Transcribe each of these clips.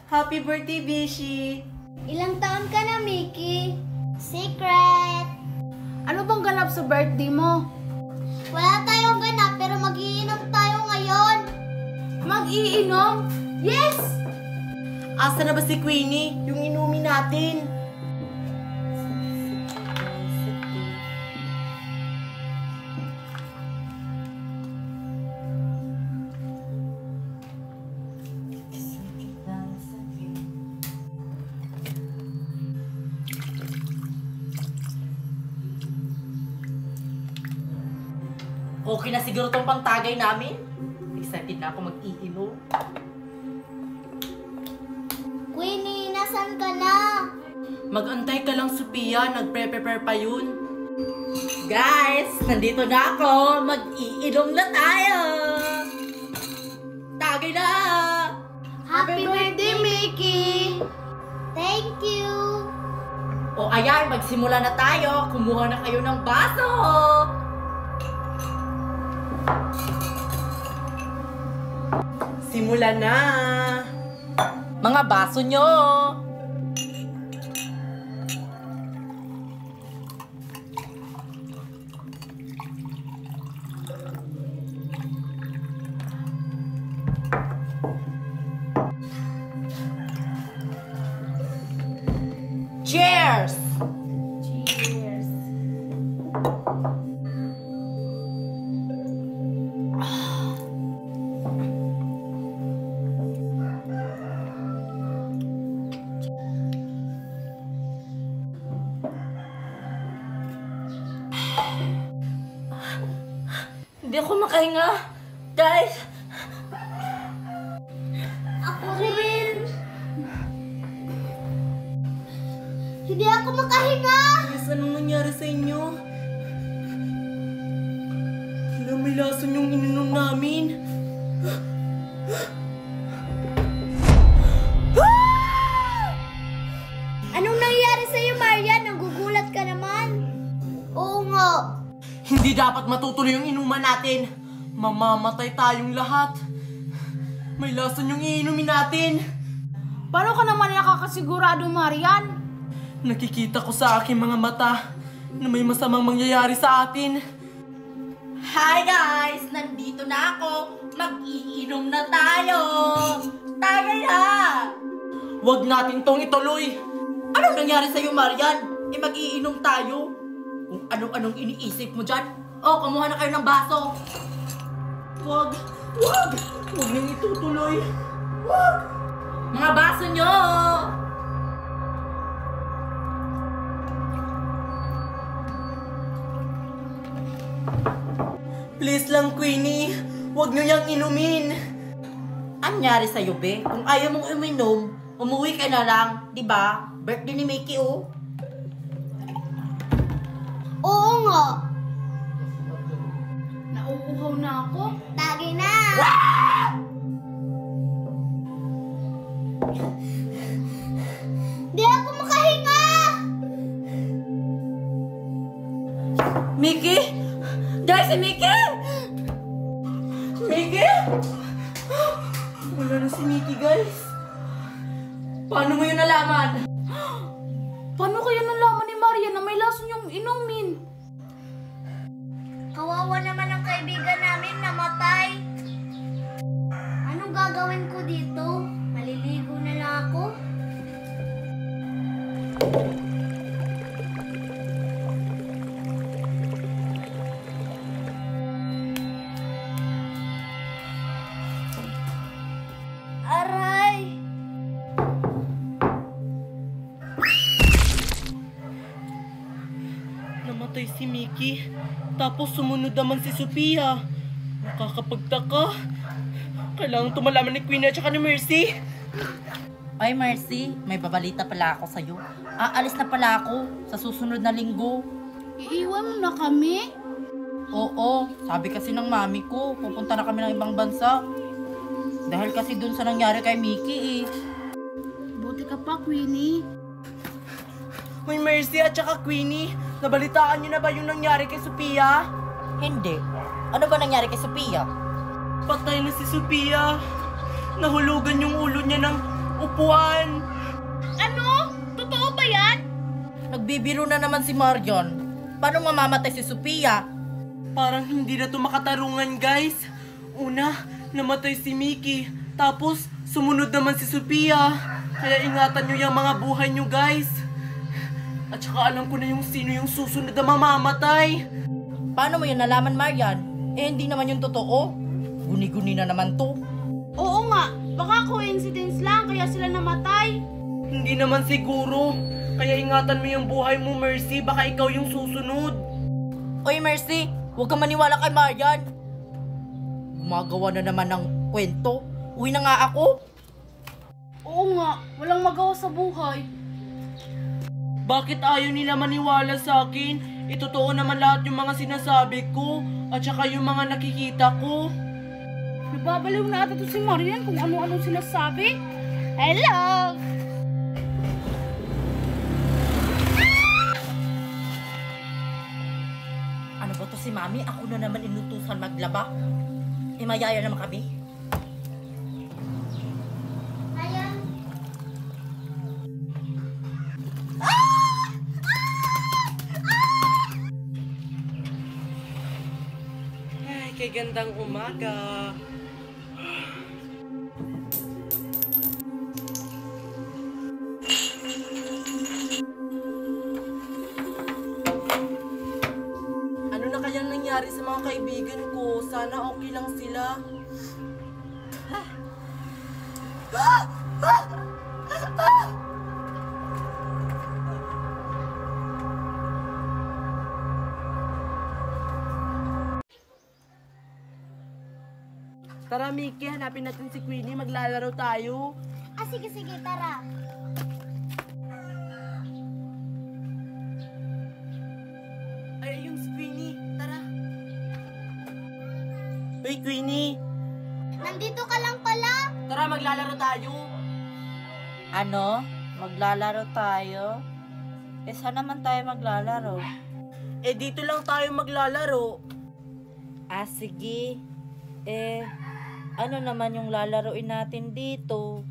Happy birthday, Bishi! Ilang taon ka na, Mickey? Secret! Ano bang ganap sa birthday mo? Wala tayong ganap pero mag-iinom tayo ngayon. Mag-iinom? Yes! Asa na ba si Queenie? Yung inumin natin. Okay na siguro tong pangtagay namin. Excited na ako mag-iinom. Queenie, nasan ka na? Mag-antay ka lang, Sophia. Nagpre-prepare pa yun. Guys, nandito na ako. Mag-iinom na tayo. Tagay na! Happy birthday, Mickey! Thank you! O ayan, magsimula na tayo. Kumuha na kayo ng baso. Simula na! Mga baso nyo! Cheers! Cheers! Hindi ako makahinga. Guys! Ako rin! Hindi ako makahinga! Guys, anong nangyari sa inyo? Wala, may lason yung ininom namin. Anong nangyari sa'yo, Marian? Nagugulat ka naman. Oo nga. Hindi dapat matutuloy yung inuman natin. Mamamatay tayong lahat. May lason yung iinumin natin. Paano ka naman nakakasigurado, Marian? Nakikita ko sa aking mga mata na may masamang mangyayari sa atin. Hi guys! Nandito na ako. Mag-iinom na tayo. Tayo na! Huwag natin tong ituloy. Anong nangyari sa'yo, Marian? Mag-iinom tayo. Kung anong-anong iniisip mo dyan. Oh, kumuha na kayo ng baso. Huwag niyong itutuloy. Huwag! Mga baso nyo! Please lang, Queenie. Huwag niyo yang inumin. Anyari sa'yo, be? Kung ayaw mong uminom, umuwi ka na lang. Diba? Birthday ni Mickey, oh. Oo nga. Nauuhaw na ako. Tagay na! Di ako makahinga! Mickey? Guys, si Mickey! Mickey? Wala na si Mickey, guys. Paano mo yun nalaman? Paano kaya nalaman ni Marian na may lason yung inumin? Kawawa naman ang kaibigan namin namatay. Anong gagawin ko dito? Maliligo na lang ako? Aray! Namatay si Mickey. Tapos sumunod naman si Sophia. Nakakapagtaka. Kailangan tumalaman ni Queenie at saka ni Mercy. Ay, Mercy, may babalita pala ako sa'yo. Aalis na pala ako sa susunod na linggo. Iiwan mo na kami? Oo, sabi kasi ng mami ko, pupunta na kami ng ibang bansa. Dahil kasi dun sa nangyari kay Mickey eh. Buti ka pa, Queenie. May Mercy at saka Queenie, nabalitaan niyo na ba yung nangyari kay Sophia? Hindi. Ano ba nangyari kay Sophia? Patay na si Sophia. Nahulugan yung ulo niya ng upuan. Ano? Totoo ba yan? Nagbibiro na naman si Marian. Paano mamamatay si Sophia? Parang hindi na to makatarungan, guys. Una, namatay si Mickey. Tapos, sumunod naman si Sophia. Kaya ingatan nyo yung mga buhay nyo, guys. At saka alam ko na yung sino yung susunod na mamamatay. Paano mo yan nalaman, Marian? Eh, hindi naman yung totoo. Guni-guni na naman to. Oo nga, baka coincidence lang kaya sila namatay. Hindi naman siguro. Kaya ingatan mo yung buhay mo, Mercy. Baka ikaw yung susunod. Oy, Mercy. Huwag kang maniwala kay Marian. Gumagawa na naman ng kwento. Uwi na nga ako. Oo nga, walang magawa sa buhay. Bakit ayaw nila maniwala sa akin? Itotoo naman lahat yung mga sinasabi ko. At saka yung mga nakikita ko. Nababaliw na ata to si Marian kung ano-ano sinasabi. Hello! Ano ba to si Mami? Ako na naman inutusan maglaba. Eh, mayaya naman kami. Ayan. Ay, kay gandang umaga. Ano na kayang nangyari sa mga kaibigan ko? Sana okay lang sila. Tara, Mickey, hanapin natin si Queenie. Maglalaro tayo. Ah, sige, tara. Ay, yung si Queenie. Tara. Hey, Queenie. Nandito ka lang pala. Tara, maglalaro tayo. Ano? Maglalaro tayo? Eh, saan naman tayo maglalaro? Eh, dito lang tayo maglalaro. Ah, sige. Eh, ano naman yung lalaroin natin dito?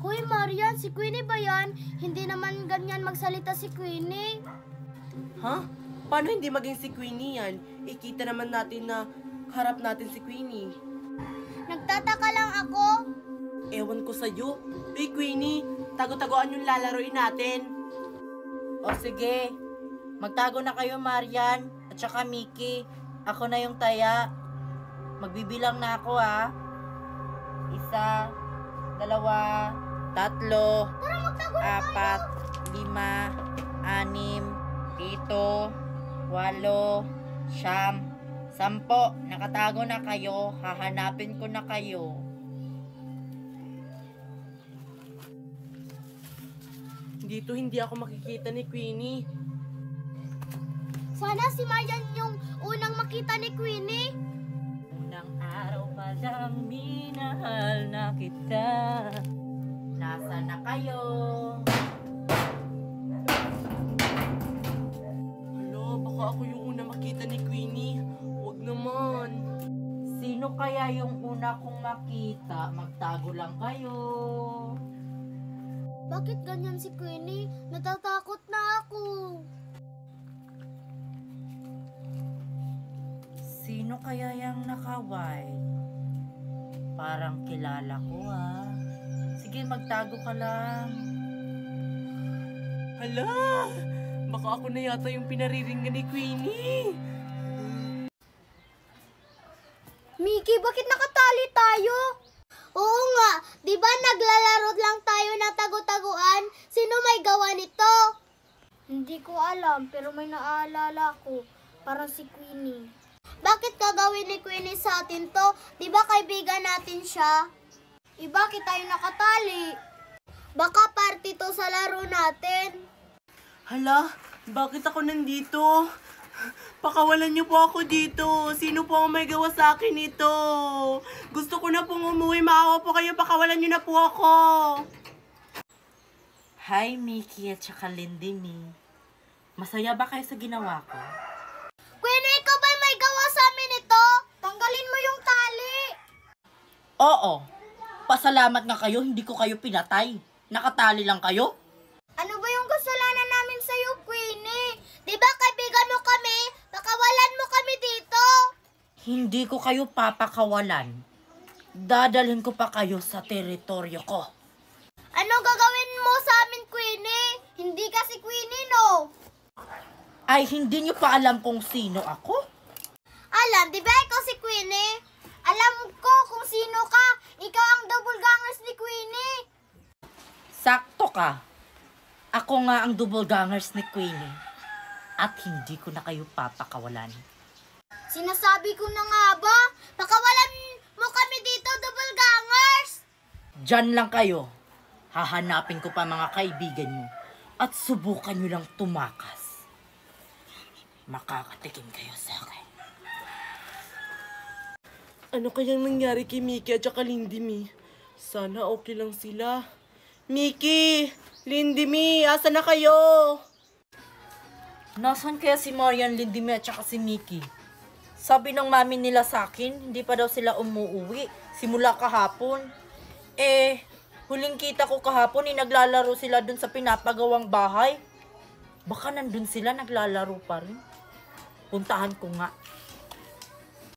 Hoy, Marian, si Queenie ba yan? Hindi naman ganyan magsalita si Queenie. Ha? Paano hindi maging si Queenie yan? Ikita naman natin na harap natin si Queenie. Nagtataka lang ako. Ewan ko sa'yo. Hey, Queenie, tago-tagoan yung lalaroin natin. O sige, magtago na kayo Marian at saka Mickey. Ako na yung taya. Magbibilang na ako ha. 1, 2, 3, 4, 5, 6, 7, 8, 9, 10, 10. Nakatago na kayo. Hahanapin ko na kayo. Dito hindi ako makikita ni Queenie. Sana si Marian yung unang makita ni Queenie. Unang araw pa lang minahal na kita. Nasaan na kayo? Hala, baka ako yung una makita ni Queenie. Huwag naman. Sino kaya yung una kong makita? Magtago lang kayo. Bakit ganyan si Queenie? Natatakot na ako. Sino kaya yung naka-white? Parang kilala ko ah. Sige, magtago ka lang. Hala, baka ako na yata yung pinariringan ni Queenie. Mickey, bakit nakatali tayo? Oo nga, di ba naglalaro lang tayo ng tago-taguan? Sino may gawa nito? Hindi ko alam, pero may naaalala ko. Parang si Queenie. Bakit gagawin ni Queenie sa atin to? Di ba kaibigan natin siya? Bakit tayo nakatali? Baka party to sa laro natin. Hala, bakit ako nandito? Pakawalan niyo po ako dito. Sino po ang may gawa sa akin ito? Gusto ko na pong umuwi. Maawa po kayo. Pakawalan niyo na po ako. Hi, Mickey at saka Lindini. Masaya ba kayo sa ginawa ko? Queenie, ikaw ba may gawa sa amin ito? Tanggalin mo yung tali. Oo. Pasalamat nga kayo, hindi ko kayo pinatay. Nakatali lang kayo? Ano ba yung kasalanan namin sa'yo, Queenie? Di ba kaibigan mo kami? Pakawalan mo kami dito. Hindi ko kayo papakawalan. Dadalhin ko pa kayo sa teritoryo ko. Ano gagawin mo sa amin, Queenie? Hindi kasi Queenie, no? Ay, hindi nyo pa alam kung sino ako? Alam, di ba ikaw si Queenie? Alam ko kung sino ka. Ikaw ang double gangers ni Queenie. Sakto ka. Ako nga ang double gangers ni Queenie. At hindi ko na kayo papakawalan. Sinasabi ko na nga ba? Pakawalan mo kami dito, double gangers. Diyan lang kayo. Hahanapin ko pa mga kaibigan mo. At subukan nyo lang tumakas. Makakatikim kayo sa akin. Ano kayang nangyari kay Mickey at saka Lindy Mi? Sana okay lang sila. Mickey! Lindy Mi! Asa na kayo? Nasaan kaya si Marian, Lindime at saka si Mickey? Sabi ng mami nila sa akin, hindi pa daw sila umuuwi. Simula kahapon. Huling kita ko kahapon, naglalaro sila dun sa pinapagawang bahay. Baka nandun sila, naglalaro pa rin. Puntahan ko nga.